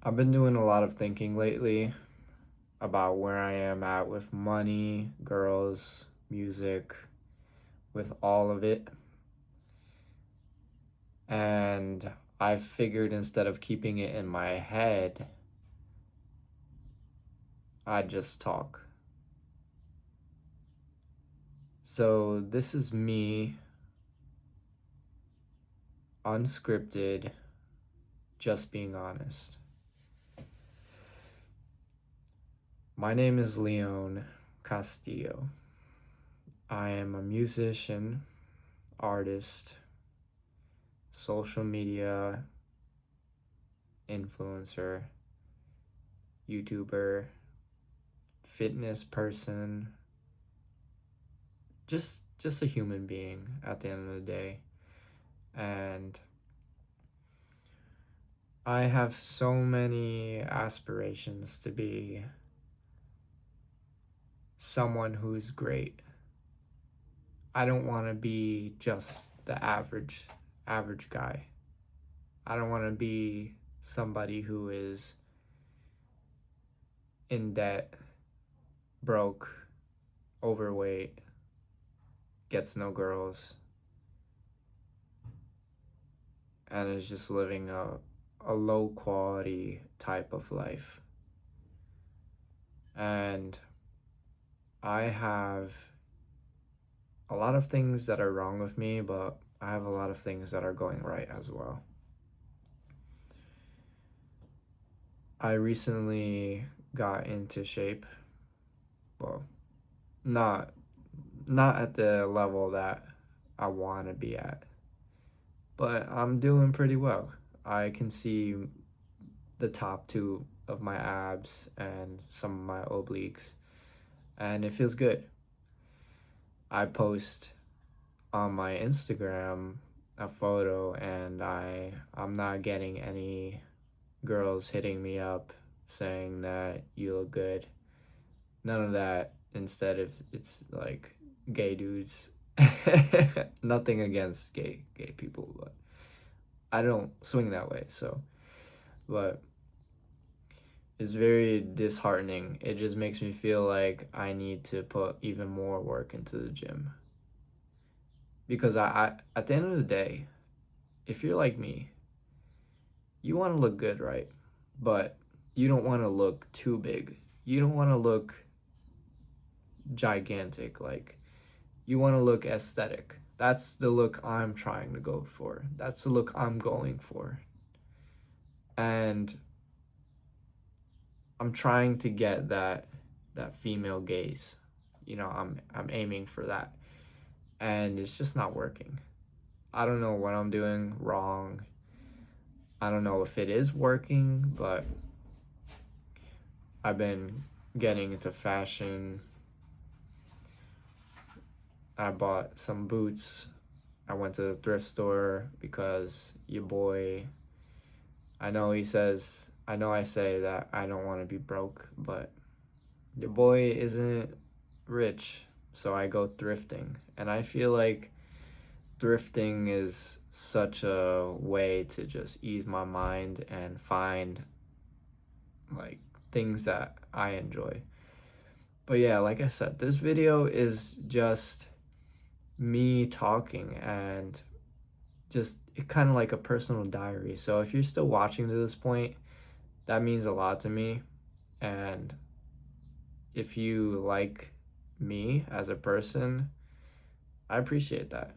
I've been doing a lot of thinking lately about where I am at with money, girls, music, with all of it. And I figured instead of keeping it in my head, I'd just talk. So this is me, unscripted, just being honest. My name is Leon Castillo. I am a musician, artist, social media influencer, YouTuber, fitness person, just a human being at the end of the day. And I have so many aspirations to be someone who's great. I don't want to be just the average guy. I don't want to be somebody who is in debt, broke, overweight, gets no girls, and is just living a low quality type of life. And I have a lot of things that are wrong with me, but I have a lot of things that are going right as well. I recently got into shape. Well, not not at the level that I want to be at, but I'm doing pretty well. I can see the top two of my abs and some of my obliques, and it feels good. I post on my Instagram a photo, and I'm not getting any girls hitting me up saying that you look good. None of that. Instead, if it's like gay dudes. Nothing against gay people, but I don't swing that way. So, but it's very disheartening. It just makes me feel like I need to put even more work into the gym. Because I at the end of the day, if you're like me, you want to look good, right? But you don't want to look too big. You don't want to look gigantic. Like, you want to look aesthetic. That's the look I'm trying to go for. That's the look I'm going for. And I'm trying to get that female gaze. I'm aiming for that. And it's just not working. I don't know what I'm doing wrong. I don't know if it is working, but I've been getting into fashion. I bought some boots. I went to the thrift store because your boy, I know I say that I don't want to be broke, but your boy isn't rich, so I go thrifting. And I feel like thrifting is such a way to just ease my mind and find like things that I enjoy. But yeah, like I said, this video is just me talking and just kind of like a personal diary. So if you're still watching to this point, that means a lot to me. And if you like me as a person, I appreciate that.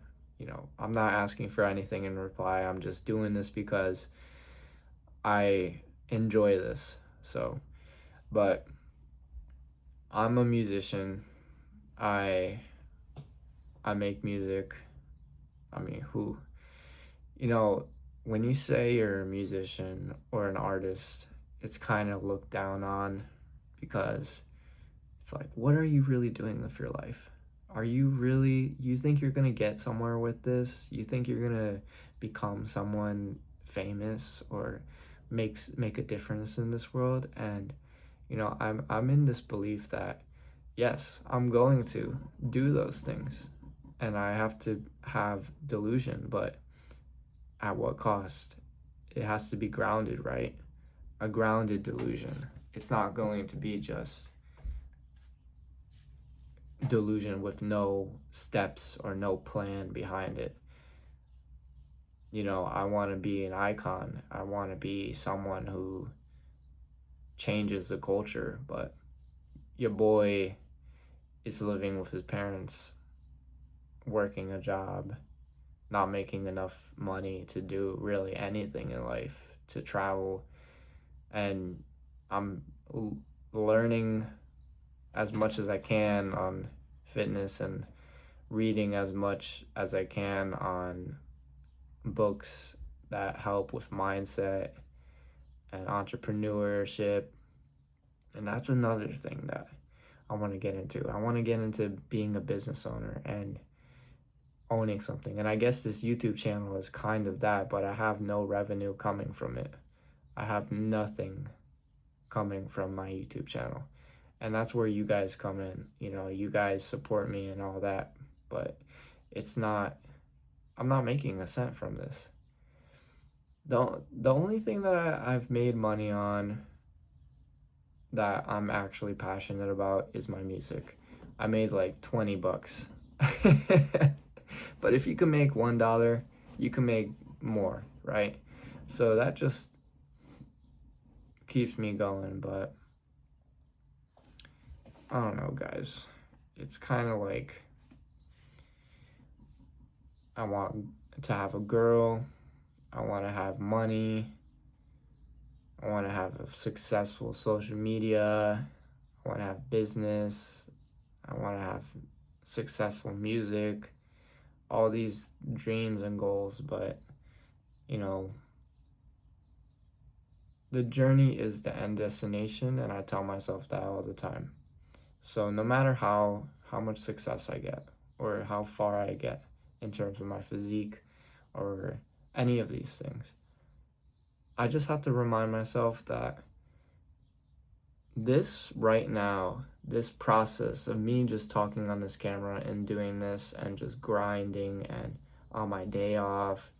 I'm not asking for anything in reply. I'm just doing this because I enjoy this. So, but I'm a musician. I I make music. I mean, who you know, when you say you're a musician or an artist, it's kind of looked down on because it's like, what are you really doing with your life? You think you're gonna get somewhere with this? You think you're gonna become someone famous or make a difference in this world? And I'm in this belief that yes, I'm going to do those things, and I have to have delusion, but at what cost? It has to be grounded, right? a grounded delusion. It's not going to be just delusion with no steps or no plan behind it. You know, I want to be an icon. I want to be someone who changes the culture, but your boy is living with his parents, working a job, not making enough money to do really anything in life, to travel. And I'm learning as much as I can on fitness and reading as much as I can on books that help with mindset and entrepreneurship. And that's another thing that I want to get into. I want to get into being a business owner and owning something. And I guess this YouTube channel is kind of that, but I have no revenue coming from it. I have nothing coming from my YouTube channel. And that's where you guys come in. You know, you guys support me and all that, but I'm not making a cent from this. The only thing that I've made money on that I'm actually passionate about is my music. I made like $20. But if you can make $1, you can make more, right? So that just keeps me going. But I don't know, guys. It's kind of like I want to have a girl. I want to have money. I want to have a successful social media. I want to have business. I want to have successful music. All these dreams and goals, but you know, the journey is the end destination, and I tell myself that all the time. So no matter how much success I get or how far I get in terms of my physique or any of these things, I just have to remind myself that this right now, this process of me just talking on this camera and doing this and just grinding and on my day off,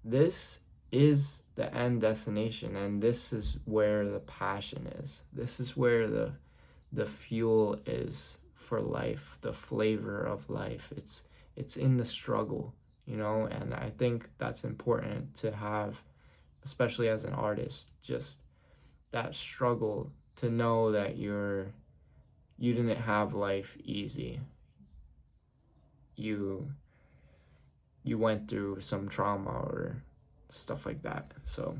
this is the end destination, and this is where the passion is. This is where the fuel is for life, the flavor of life. It's in the struggle, you know, and I think that's important to have, especially as an artist, just that struggle, to know that you didn't have life easy. You went through some trauma or stuff like that. So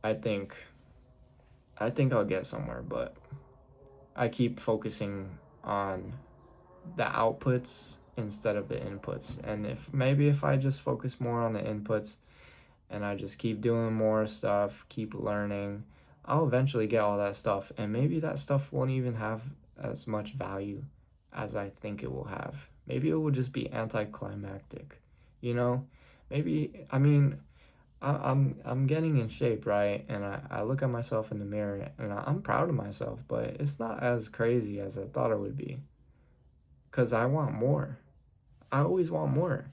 I think I'll get somewhere, but I keep focusing on the outputs instead of the inputs. And if I just focus more on the inputs and I just keep doing more stuff, keep learning, I'll eventually get all that stuff. And maybe that stuff won't even have as much value as I think it will have. Maybe it will just be anticlimactic, you know? Maybe, I mean, I'm getting in shape, right? And I look at myself in the mirror and I'm proud of myself, but it's not as crazy as I thought it would be. Because I want more. I always want more.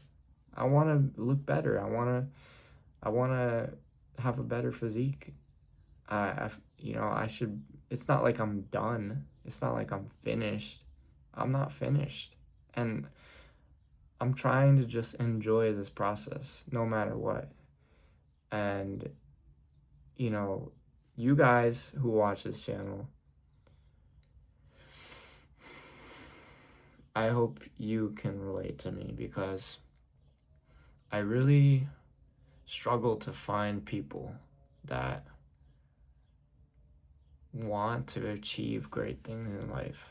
I want to look better. I want to have a better physique. I should, it's not like I'm done. It's not like I'm finished. I'm not finished. And I'm trying to just enjoy this process no matter what. And, you know, you guys who watch this channel, I hope you can relate to me, because I really struggle to find people that want to achieve great things in life.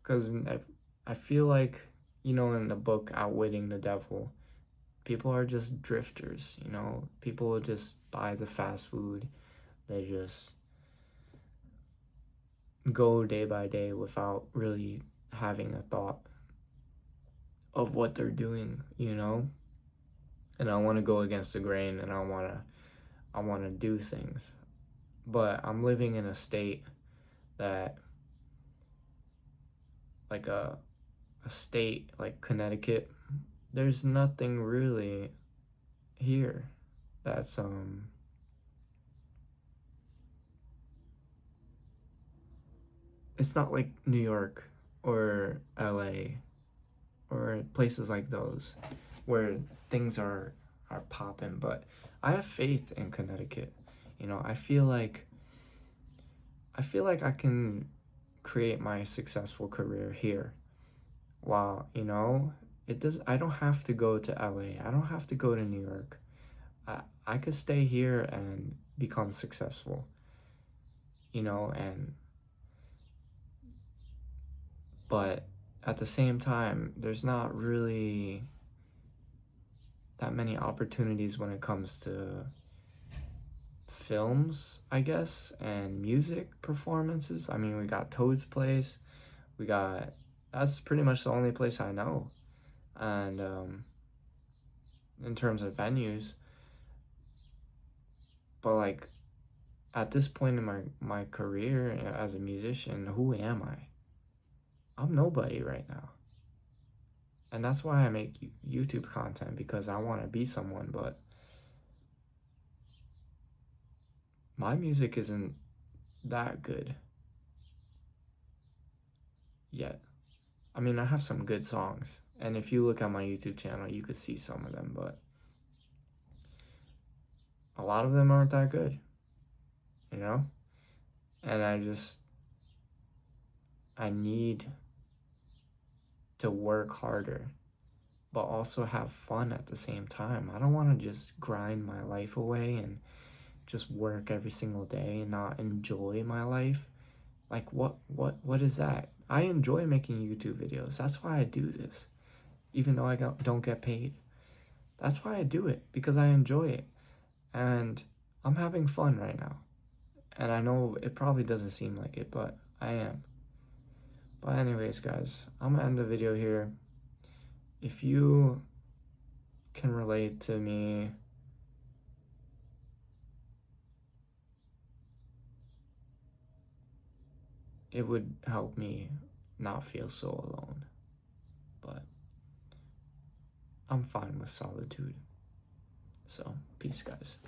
Because I feel like, you know, in the book Outwitting the Devil, people are just drifters, you know? People just buy the fast food. They just go day by day without really having a thought of what they're doing, you know? And I want to go against the grain, and I want to do things. But I'm living in a state that, like a state like Connecticut, there's nothing really here that's it's not like New York or LA or places like those where things are popping, but I have faith in Connecticut. You know, I feel like I can create my successful career here. While, you know, I don't have to go to LA. I don't have to go to New York. I could stay here and become successful, you know, and but at the same time, there's not really that many opportunities when it comes to films, I guess, and music performances. I mean, we got Toad's Place. We got That's pretty much the only place I know. And in terms of venues, but like at this point in my career as a musician, who am I? I'm nobody right now. And that's why I make YouTube content, because I want to be someone, but my music isn't that good yet. I mean, I have some good songs, and if you look at my YouTube channel, you could see some of them, but a lot of them aren't that good, you know? And I need to work harder, but also have fun at the same time. I don't want to just grind my life away and just work every single day and not enjoy my life. Like what is that? I enjoy making YouTube videos. That's why I do this. Even though I don't get paid. That's why I do it, because I enjoy it. And I'm having fun right now. And I know it probably doesn't seem like it, but I am. But anyways, guys, I'm gonna end the video here. If you can relate to me, it would help me not feel so alone. But I'm fine with solitude. So, peace, guys.